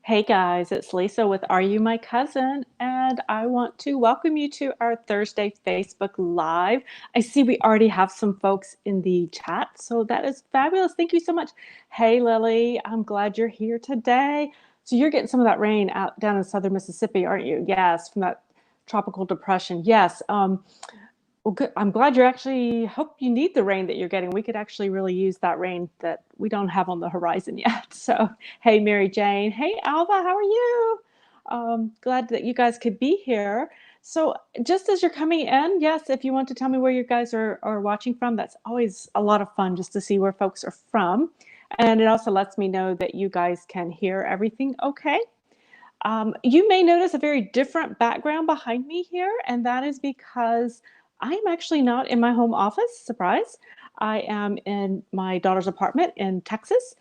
Hey guys, it's Lisa with Are You My Cousin? And I want to welcome you to our Thursday Facebook Live. I see we already have some folks in the chat, so that is fabulous. Thank you so much. Hey Lily, I'm glad you're here today. So you're getting some of that rain out down in southern Mississippi, aren't you? Yes, from that tropical depression. Yes. Well, good. I'm glad you're actually, hope you need the rain that you're getting. We could actually really use that rain that we don't have on the horizon yet. So, hey, Mary Jane. Hey, Alva, how are you? Glad that you guys could be here. So, just as you're coming in, yes, if you want to tell me where you guys are watching from, that's always a lot of fun just to see where folks are from. And it also lets me know that you guys can hear everything okay. You may notice a very different background behind me here, and that is because I'm actually not in my home office. Surprise. I am in my daughter's apartment in Texas,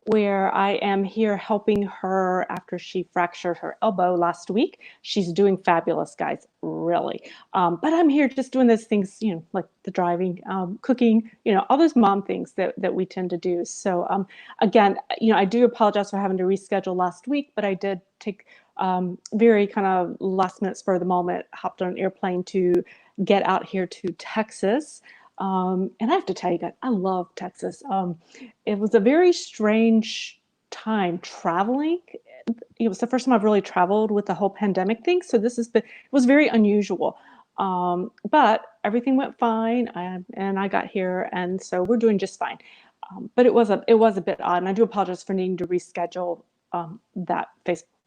where I am here helping her after she fractured her elbow last week. She's doing fabulous, guys, really. But I'm here just doing those things, like the driving, cooking, all those mom things that we tend to do. So again, I do apologize for having to reschedule last week, but I did take very kind of last minute spur of the moment, hopped on an airplane to get out here to Texas. And I have to tell you guys, I love Texas. It was a very strange time traveling. It was the first time I've really traveled with the whole pandemic thing. So it was very unusual. But everything went fine, and I got here, and so we're doing just fine. But it was a bit odd, and I do apologize for needing to reschedule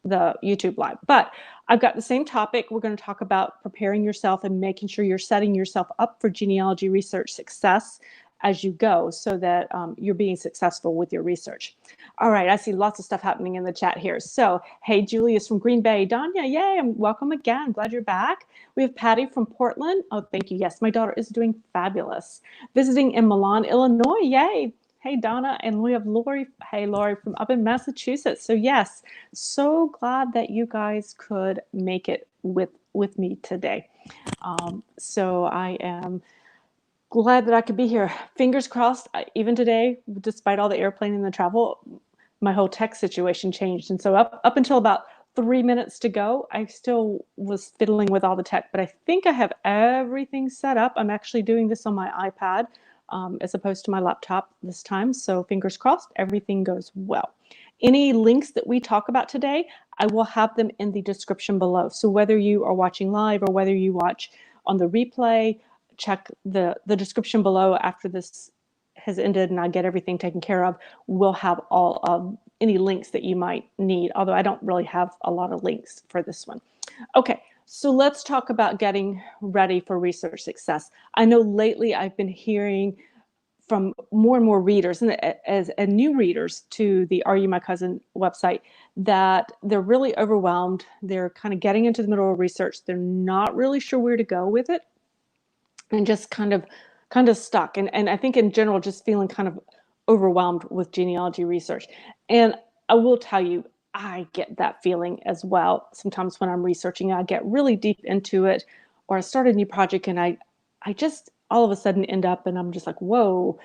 the YouTube live. But I've got the same topic. We're going to talk about preparing yourself and making sure you're setting yourself up for genealogy research success as you go, so that you're being successful with your research. All right, I see lots of stuff happening in the chat here. So, hey, Julius from Green Bay. Danya, yay, and welcome again. Glad you're back. We have Patty from Portland. Oh, thank you. Yes, my daughter is doing fabulous. Visiting in Milan, Illinois. Yay. Hey, Donna. And we have Lori. Hey, Lori from up in Massachusetts. So, yes, so glad that you guys could make it with me today. So I am glad that I could be here. Fingers crossed. Even today, despite all the airplane and the travel, my whole tech situation changed. And so up until about 3 minutes to go, I still was fiddling with all the tech, but I think I have everything set up. I'm actually doing this on my iPad as opposed to my laptop this time. So fingers crossed, everything goes well. Any links that we talk about today, I will have them in the description below. So whether you are watching live or whether you watch on the replay, check the description below after this has ended and I get everything taken care of. We'll have all of any links that you might need, although I don't really have a lot of links for this one. Okay, so let's talk about getting ready for research success. I know lately I've been hearing from more and more readers and as new readers to the Are You My Cousin website that they're really overwhelmed. They're kind of getting into the middle of research. They're not really sure where to go with it and just kind of stuck. And I think in general, just feeling kind of overwhelmed with genealogy research. And I will tell you, I get that feeling as well. Sometimes when I'm researching, I get really deep into it, or I start a new project and I just all of a sudden end up and I'm just like, whoa,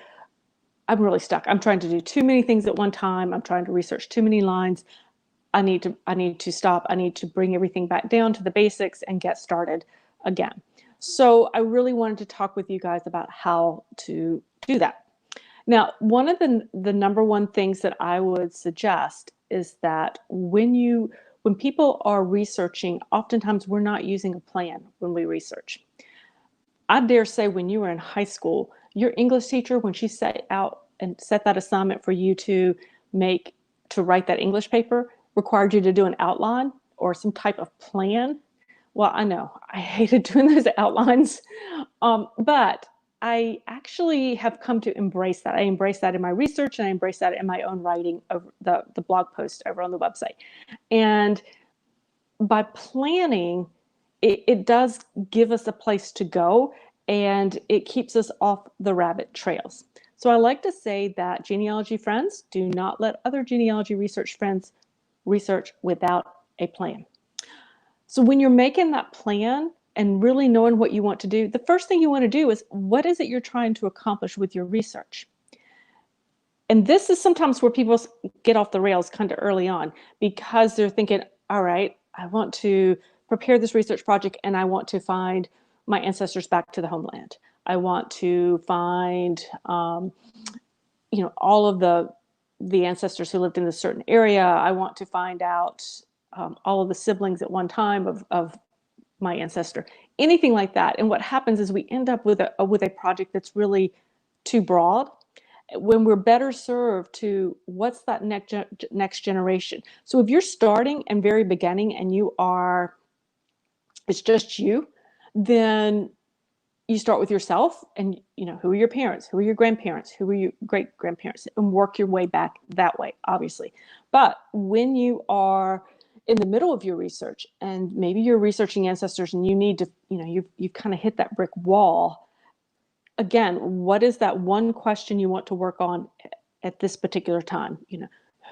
I'm really stuck. I'm trying to do too many things at one time. I'm trying to research too many lines. I need to stop. I need to bring everything back down to the basics and get started again. So I really wanted to talk with you guys about how to do that. Now, one of the number one things that I would suggest is that when people are researching, oftentimes we're not using a plan when we research. I dare say when you were in high school, your English teacher, when she set out and set that assignment for you to write that English paper, required you to do an outline or some type of plan. Well, I know I hated doing those outlines, but I actually have come to embrace that. I embrace that in my research and I embrace that in my own writing of the blog post over on the website. And by planning, it does give us a place to go and it keeps us off the rabbit trails. So I like to say that genealogy friends, do not let other genealogy research friends research without a plan. So when you're making that plan and really knowing what you want to do, the first thing you want to do is, what is it you're trying to accomplish with your research? And this is sometimes where people get off the rails kind of early on, because they're thinking, all right, I want to prepare this research project and I want to find my ancestors back to the homeland. I want to find, all of the ancestors who lived in a certain area. I want to find out all of the siblings at one time of my ancestor, anything like that. And what happens is we end up with a project that's really too broad, when we're better served to what's that next generation. So if you're starting and very beginning and it's just you, then you start with yourself, and who are your parents, who are your grandparents, who are your great grandparents, and work your way back that way, obviously. But when you are in the middle of your research and maybe you're researching ancestors and you need to, you've kind of hit that brick wall. Again, what is that one question you want to work on at this particular time?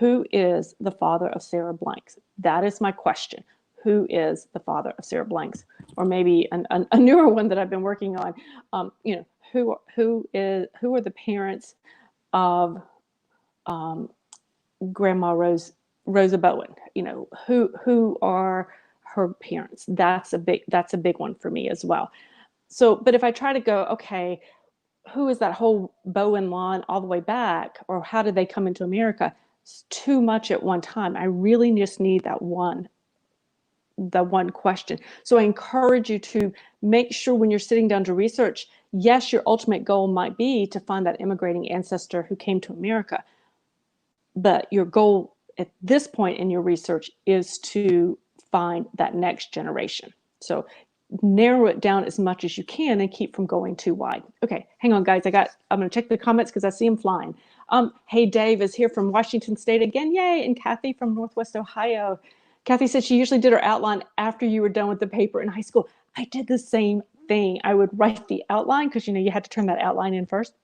Who is the father of Sarah Blanks? That is my question. Who is the father of Sarah Blanks? Or maybe a newer one that I've been working on. Who are the parents of Grandma Rosa Bowen? Who are her parents? That's a big one for me as well. So, but if I try to go, okay, who is that whole Bowen line all the way back, or how did they come into America? It's too much at one time. I really just need the one question. So I encourage you to make sure when you're sitting down to research, yes, your ultimate goal might be to find that immigrating ancestor who came to America. But your goal at this point in your research is to find that next generation. So narrow it down as much as you can and keep from going too wide. Okay, hang on, guys. I'm going to check the comments because I see them flying. Hey, Dave is here from Washington State again. Yay. And Kathy from Northwest Ohio. Kathy said she usually did her outline after you were done with the paper in high school. I did the same thing. I would write the outline because, you had to turn that outline in first.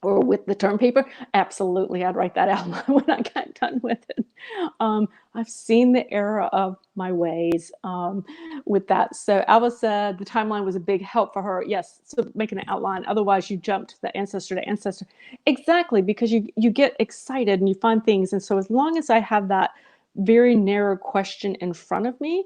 Or with the term paper, absolutely, I'd write that outline when I got done with it. I've seen the error of my ways with that. So Alva said the timeline was a big help for her. Yes, so making an outline. Otherwise, you jumped the ancestor to ancestor. Exactly, because you get excited and you find things. And so as long as I have that very narrow question in front of me,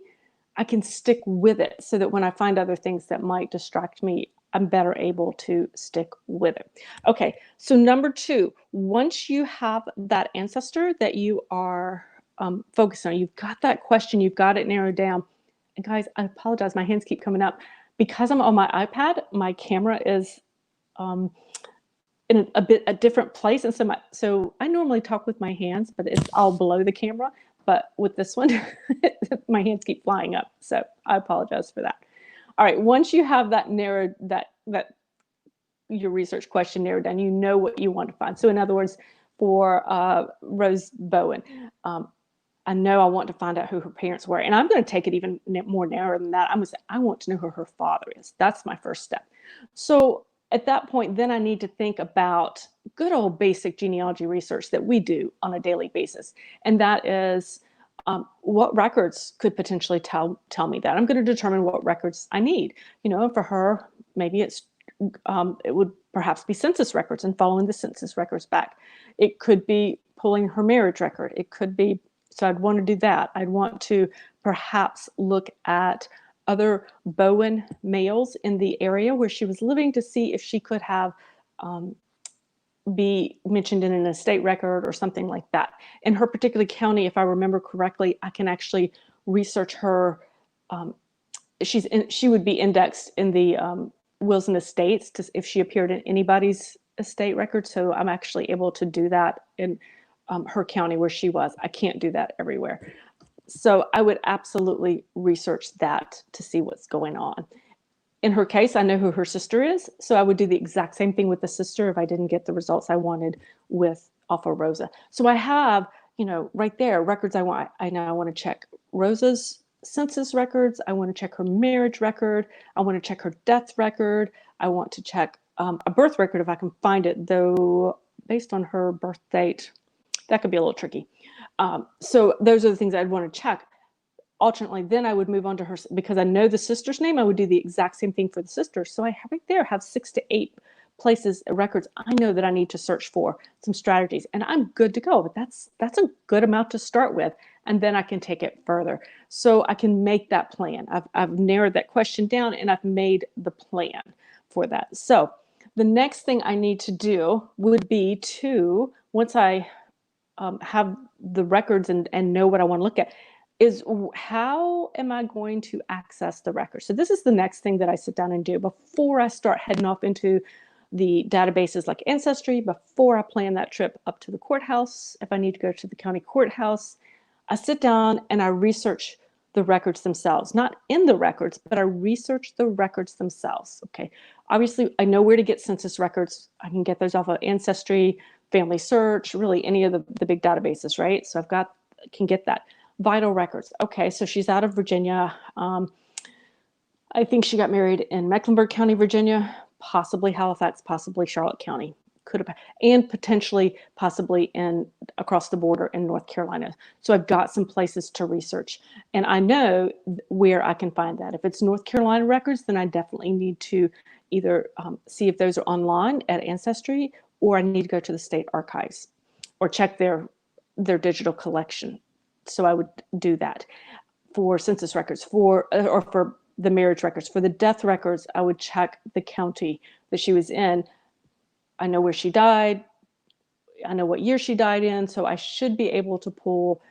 I can stick with it so that when I find other things that might distract me, I'm better able to stick with it. Okay, so number 2, once you have that ancestor that you are focused on, you've got that question, you've got it narrowed down. And guys, I apologize, my hands keep coming up. Because I'm on my iPad, my camera is in a different place. And so I normally talk with my hands, but it's all below the camera. But with this one, my hands keep flying up. So I apologize for that. All right, once you have that narrowed, that your research question narrowed down, you know what you want to find. So in other words, for Rose Bowen, I know I want to find out who her parents were. And I'm going to take it even more narrow than that. I'm going to say, I want to know who her father is. That's my first step. So at that point, then I need to think about good old basic genealogy research that we do on a daily basis. And that is, what records could potentially tell me that. I'm going to determine what records I need. For her, maybe it would perhaps be census records and following the census records back. It could be pulling her marriage record. It could be, so I'd want to do that. I'd want to perhaps look at other Bowen males in the area where she was living to see if she could have be mentioned in an estate record or something like that. In her particular county, if I remember correctly, I can actually research her. She would be indexed in the wills and estates if she appeared in anybody's estate record. So I'm actually able to do that in her county where she was. I can't do that everywhere. So I would absolutely research that to see what's going on. In her case, I know who her sister is, so I would do the exact same thing with the sister if I didn't get the results I wanted with Alpha Rosa. So I have, right there, records I want. I know I want to check Rosa's census records. I want to check her marriage record. I want to check her death record. I want to check a birth record if I can find it, though based on her birth date, that could be a little tricky. So those are the things I'd want to check. Alternately, then I would move on to her, because I know the sister's name, I would do the exact same thing for the sister. So I right there have 6 to 8 places, records I know that I need to search for, some strategies, and I'm good to go. But that's a good amount to start with, and then I can take it further. So I can make that plan. I've narrowed that question down, and I've made the plan for that. So the next thing I need to do would be to, once I have the records and know what I want to look at, is how am I going to access the records? So this is the next thing that I sit down and do before I start heading off into the databases like Ancestry, before I plan that trip up to the courthouse. If I need to go to the county courthouse, I sit down and I research the records themselves, not in the records, but I research the records themselves. Okay. Obviously, I know where to get census records. I can get those off of Ancestry, Family Search, really any of the big databases, right? So can get that. Vital records. Okay, so she's out of Virginia. I think she got married in Mecklenburg County, Virginia, possibly Halifax, possibly Charlotte County. Could have, and potentially, possibly across the border in North Carolina. So I've got some places to research, and I know where I can find that. If it's North Carolina records, then I definitely need to either see if those are online at Ancestry, or I need to go to the state archives or check their digital collection. So I would do that for census records, or for the marriage records. For the death records, I would check the county that she was in. I know where she died. I know what year she died in. So I should be able to pull,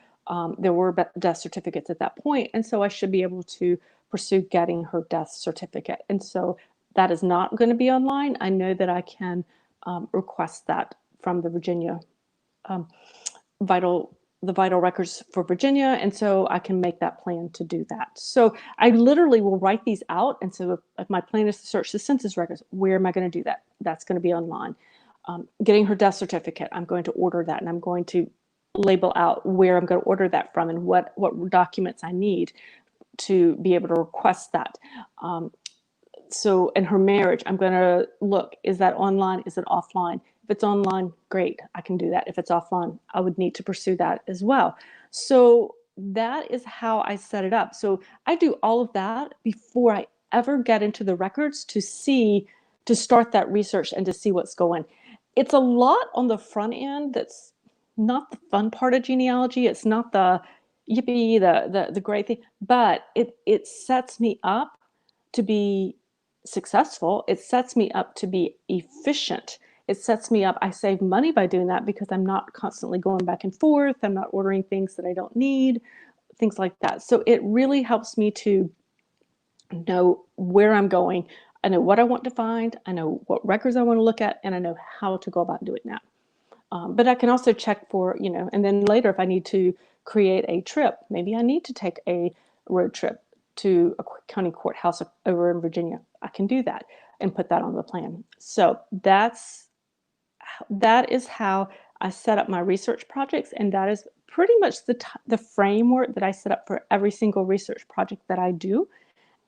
there were death certificates at that point. And so I should be able to pursue getting her death certificate. And so that is not going to be online. I know that I can request that from the Virginia vital records for Virginia. And so I can make that plan to do that. So I literally will write these out. And so if my plan is to search the census records, where am I going to do that? That's going to be online. Getting her death certificate, I'm going to order that, and I'm going to label out where I'm going to order that from and what documents I need to be able to request that. So in her marriage, I'm going to look, is that online? Is it offline? If it's online, great, I can do that. If it's offline, I would need to pursue that as well. So that is how I set it up. So I do all of that before I ever get into the records to start that research and to see what's going. It's a lot on the front end that's not the fun part of genealogy. It's not the yippee, the great thing, but it sets me up to be successful. It sets me up to be efficient. It sets me up. I save money by doing that because I'm not constantly going back and forth. I'm not ordering things that I don't need, things like that. So it really helps me to know where I'm going. I know what I want to find. I know what records I want to look at, and I know how to go about doing that. But I can also check for, and then later if I need to create a trip, maybe I need to take a road trip to a county courthouse over in Virginia. I can do that and put that on the plan. So that is how I set up my research projects, and that is pretty much the framework that I set up for every single research project that I do.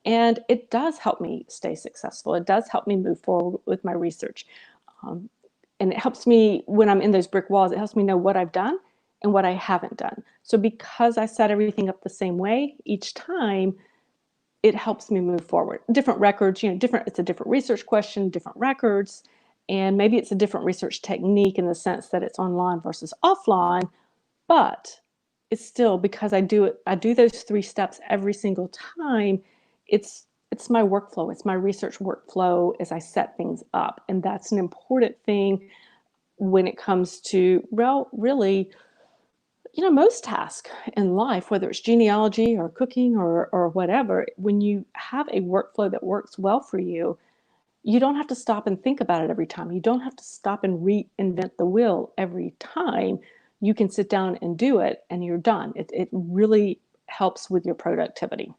And it does help me stay successful. It does help me move forward with my research. And it helps me when I'm in those brick walls, it helps me know what I've done and what I haven't done. So because I set everything up the same way each time, it helps me move forward. Different records, it's a different research question, different records, and maybe it's a different research technique in the sense that it's online versus offline, but it's still, because I do those 3 steps every single time, it's my workflow. It's my research workflow as I set things up. And that's an important thing when it comes to, well, really, most tasks in life, whether it's genealogy or cooking or whatever, when you have a workflow that works well for you, you don't have to stop and think about it every time. You don't have to stop and reinvent the wheel every time. You can sit down and do it, and you're done. It really helps with your productivity.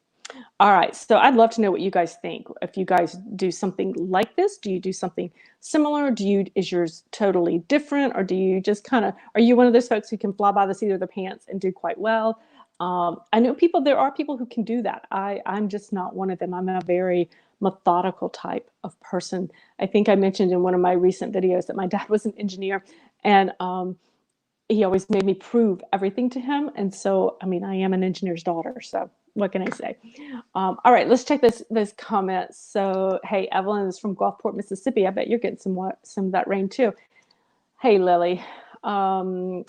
All right, so I'd love to know what you guys think. If you guys do something like this, do you do something similar? Is yours totally different, or do you just are you one of those folks who can fly by the seat of their pants and do quite well? I know there are people who can do that. I'm just not one of them. I'm a very methodical type of person. I think I mentioned in one of my recent videos that my dad was an engineer, and he always made me prove everything to him. And so, I am an engineer's daughter, so What can I say? All right, let's check those comments. So, hey, Evelyn is from Gulfport, Mississippi. I bet you're getting some of that rain too. Hey, Lily. Um,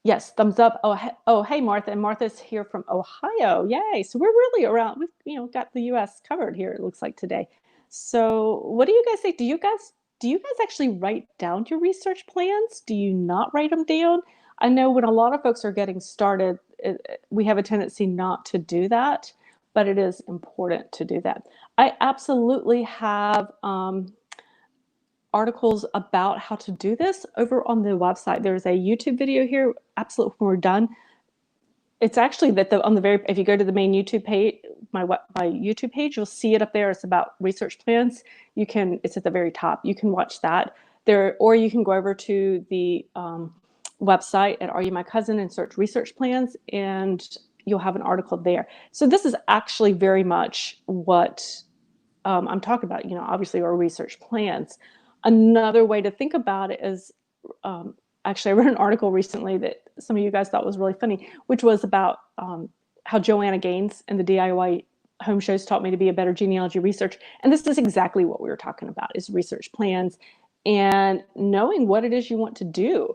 yes, thumbs up. Oh, hey, Martha. And Martha's here from Ohio. Yay! So we're really around. We've got the U.S. covered here. It looks like today. So, what do you guys think? Do you guys actually write down your research plans? Do you not write them down? I know when a lot of folks are getting started, we have a tendency not to do that, but it is important to do that. I absolutely have articles about how to do this over on the website. There's a YouTube video here. Absolutely, when we're done, it's actually that on the very, if you go to the main YouTube page, my YouTube page, you'll see it up there. It's about research plans. It's at the very top. You can watch that there, or you can go over to the website at Are You My Cousin and search research plans, and you'll have an article there. So this is actually very much what I'm talking about, obviously our research plans. Another way to think about it is, actually I read an article recently that some of you guys thought was really funny, which was about how Joanna Gaines and the DIY home shows taught me to be a better genealogy researcher. And this is exactly what we were talking about, is research plans and knowing what it is you want to do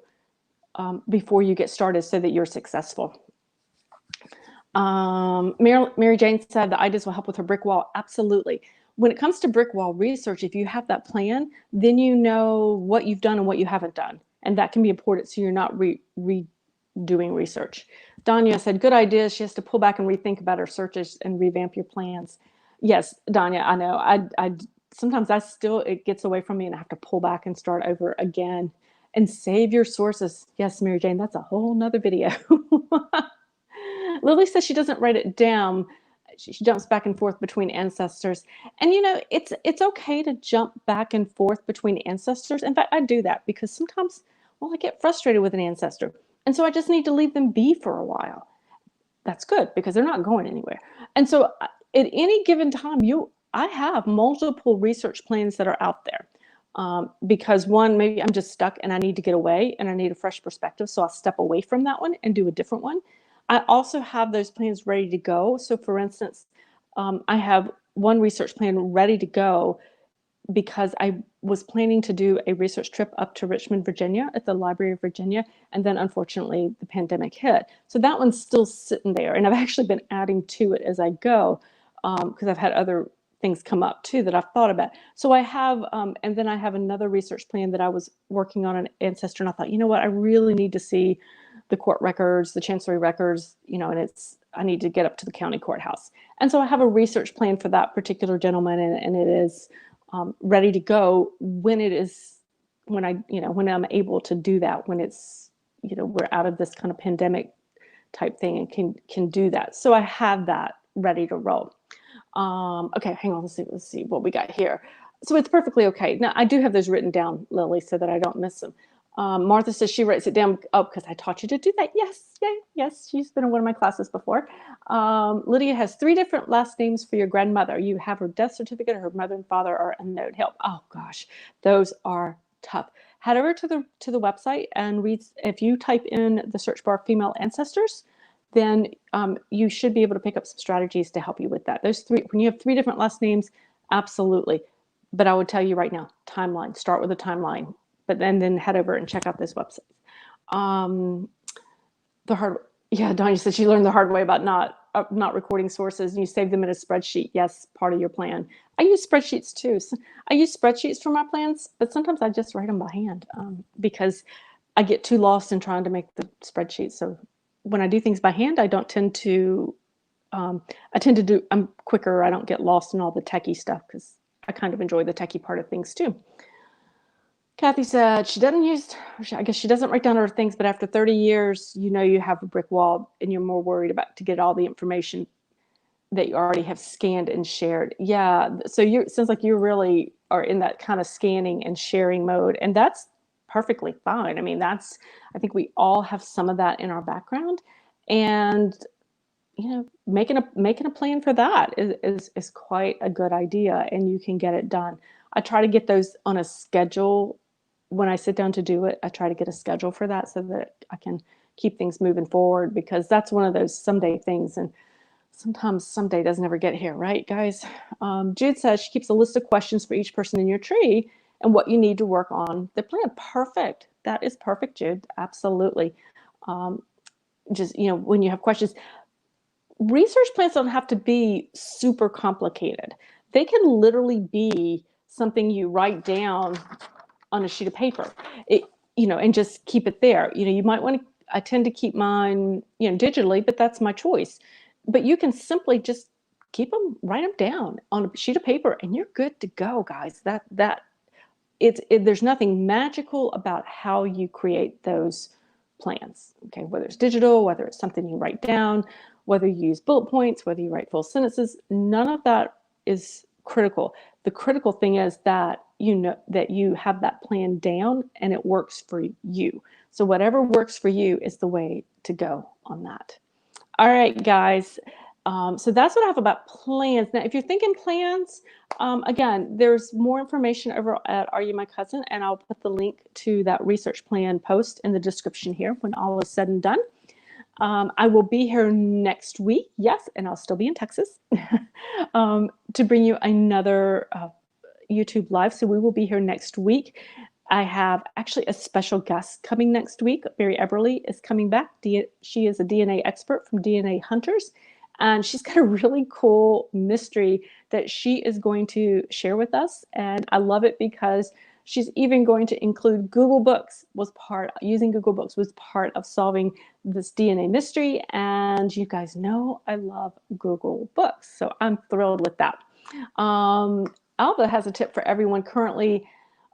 before you get started so that you're successful. Mary Jane said the ideas will help with her brick wall. Absolutely. When it comes to brick wall research, if you have that plan, then you know what you've done and what you haven't done. And that can be important so you're not redoing research. Danya said, good ideas. She has to pull back and rethink about her searches and revamp your plans. Yes, Danya, I know. I sometimes it gets away from me and I have to pull back and start over again. And save your sources. Yes, Mary Jane, that's a whole nother video. Lily says she doesn't write it down. She jumps back and forth between ancestors. And it's okay to jump back and forth between ancestors. In fact, I do that because sometimes, I get frustrated with an ancestor. And so I just need to leave them be for a while. That's good because they're not going anywhere. And so at any given time, I have multiple research plans that are out there. Because one, maybe I'm just stuck and I need to get away and I need a fresh perspective. So I'll step away from that one and do a different one. I also have those plans ready to go. So for instance, I have one research plan ready to go because I was planning to do a research trip up to Richmond, Virginia at the Library of Virginia. And then unfortunately the pandemic hit. So that one's still sitting there. And I've actually been adding to it as I go because I've had other things come up too that I've thought about. So I have, and then I have another research plan that I was working on an ancestor. And I thought, you know what, I really need to see the court records, the chancery records, and I need to get up to the county courthouse. And so I have a research plan for that particular gentleman, and it is ready to go when I'm able to do that, when it's, we're out of this kind of pandemic type thing and can do that. So I have that ready to roll. Okay, hang on, let's see what we got here. So it's perfectly okay. Now I do have those written down, Lily, so that I don't miss them. Martha says she writes it down because I taught you to do that. Yes, yay, yes, she's been in one of my classes before. Lydia has 3 different last names for your grandmother. You have her death certificate, her mother and father are unknown. Help. Oh gosh, those are tough. Head over to the website and read. If you type in the search bar female ancestors, then you should be able to pick up some strategies to help you with that. Those 3, when you have 3 different last names, absolutely. But I would tell you right now, timeline. Start with a timeline. But then head over and check out this website. Donnie said she learned the hard way about not recording sources, and you save them in a spreadsheet. Yes, part of your plan. I use spreadsheets too. So I use spreadsheets for my plans, but sometimes I just write them by hand because I get too lost in trying to make the spreadsheet. So when I do things by hand, I don't tend to. I'm quicker. I don't get lost in all the techie stuff because I kind of enjoy the techie part of things too. Kathy said I guess she doesn't write down her things, but after 30 years, you have a brick wall and you're more worried about to get all the information that you already have scanned and shared. Yeah, so it sounds like you really are in that kind of scanning and sharing mode, and that's perfectly fine. I mean, I think we all have some of that in our background, and making a plan for that is quite a good idea, and you can get it done. I try to get those on a schedule. When I sit down to do it, I try to get a schedule for that so that I can keep things moving forward, because that's one of those someday things. And sometimes someday doesn't ever get here, right, guys? Jude says she keeps a list of questions for each person in your tree and what you need to work on the plan. Perfect. That is perfect, Jude. Absolutely. Just, when you have questions, research plans don't have to be super complicated. They can literally be something you write down on a sheet of paper, and just keep it there. You might want to, I tend to keep mine, digitally, but that's my choice. But you can simply just write them down on a sheet of paper, and you're good to go, guys. There's nothing magical about how you create those plans. Okay, whether it's digital, whether it's something you write down, whether you use bullet points, whether you write full sentences, none of that is critical. The critical thing is that that you have that plan down and it works for you. So whatever works for you is the way to go on that. All right, guys. So that's what I have about plans. Now, if you're thinking plans, again, there's more information over at Are You My Cousin, and I'll put the link to that research plan post in the description here when all is said and done. I will be here next week, yes, and I'll still be in Texas to bring you another YouTube Live. So we will be here next week. I have actually a special guest coming next week. Mary Eberly is coming back. She is a DNA expert from DNA Hunters, and she's got a really cool mystery that she is going to share with us. And I love it because she's even going to include using Google Books was part of solving this DNA mystery. And you guys know I love Google Books, so I'm thrilled with that. Alba has a tip for everyone currently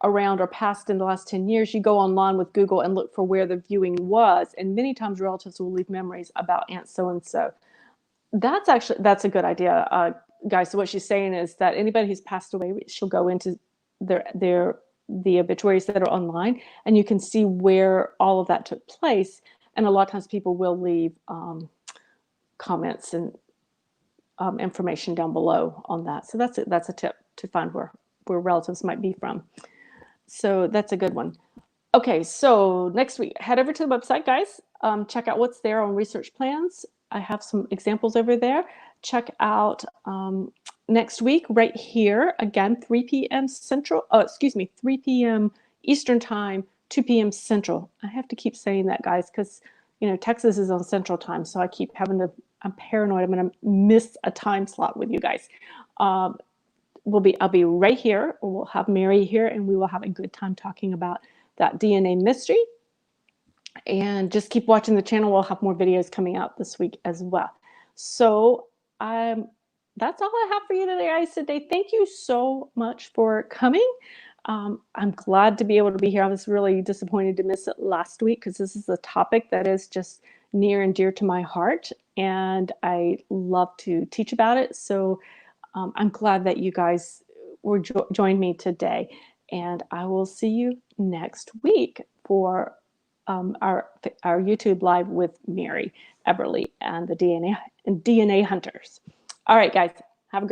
around or past in the last 10 years. You go online with Google and look for where the viewing was, and many times relatives will leave memories about Aunt so-and-so. That's a good idea, guys. So what she's saying is that anybody who's passed away, she'll go into the obituaries that are online, and you can see where all of that took place. And a lot of times people will leave comments and information down below on that. So that's a tip to find where relatives might be from. So that's a good one. Okay, so next week, head over to the website, guys. Check out what's there on research plans. I have some examples over there. Check out next week right here, again, 3 p.m. Central, 3 p.m. Eastern Time, 2 p.m. Central. I have to keep saying that, guys, because, Texas is on Central Time, so I keep I'm paranoid I'm going to miss a time slot with you guys. I'll be right here, or we'll have Mary here, and we will have a good time talking about that DNA mystery. And just keep watching the channel. We'll have more videos coming out this week as well. So that's all I have for you today, guys. Today, thank you so much for coming. I'm glad to be able to be here. I was really disappointed to miss it last week because this is a topic that is just near and dear to my heart, and I love to teach about it. So I'm glad that you guys joined me today, and I will see you next week for our YouTube Live with Mary Eberly and the DNA Hunters. All right, guys, have a great